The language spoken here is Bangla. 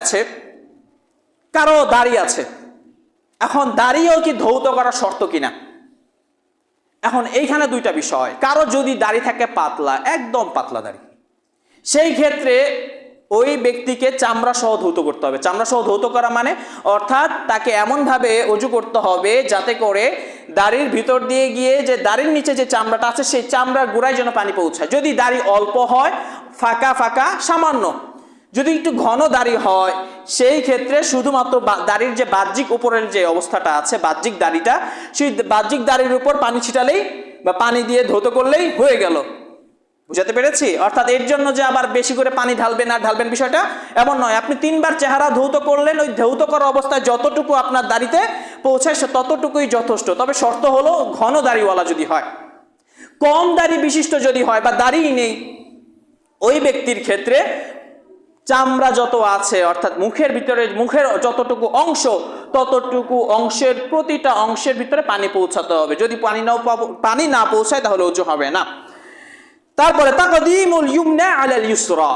আছে কারো দাড়ি আছে, এখন দাড়িও কি ধৌত করা শর্ত কিনা। এখন এইখানে দুইটা বিষয়, কারো যদি দাড়ি থাকে পাতলা, একদম পাতলা দাড়ি, সেই ক্ষেত্রে ওই ব্যক্তিকে চামড়া সহ ধৌত করতে হবে। চামড়া সহ ধৌত করা মানে অর্থাৎ তাকে এমনভাবে অজু করতে হবে যাতে করে দাড়ির ভিতর দিয়ে গিয়ে যে দাড়ির নিচে যে চামড়াটা আছে সেই চামড়ার গোড়ায় যেন পানি পৌঁছায়। যদি দাড়ি অল্প হয়, ফাঁকা ফাঁকা সামান্য, যদি একটু ঘন দাড়ি হয় সেই ক্ষেত্রে শুধুমাত্র দাড়ির যে বাহ্যিক উপরের যে অবস্থাটা আছে, বাহ্যিক দাড়িটা, সেই বাহ্যিক দাড়ির উপর পানি ছিটালেই বা পানি দিয়ে ধৌত করলেই হয়ে গেল। বুঝাতে পেরেছি? অর্থাৎ এর জন্য যে আবার বেশি করে পানি ঢালবেন আর ঢালবেন বিষয়টা এমন নয়। আপনি 3 বার চেহারা ধৌত করলেন, ওই ধৌত করা অবস্থায় যতটুকু আপনার দাড়িতে পৌঁছায় ততটুকুই যথেষ্ট। তবে শর্ত হলো ঘন দাড়িওয়ালা যদি হয়। কম দাড়ি বিশিষ্ট যদি হয় বা দাড়িই নেই, ওই ব্যক্তির ক্ষেত্রে চামড়া যত আছে অর্থাৎ মুখের ভিতরে, মুখের যতটুকু অংশ ততটুকু অংশের প্রতিটা অংশের ভিতরে পানি পৌঁছাতে হবে। যদি পানি না পৌঁছায় তাহলে ওযু হবে না। তারপরে তাকদীমুল ইউমনা আলাল ইউসরা।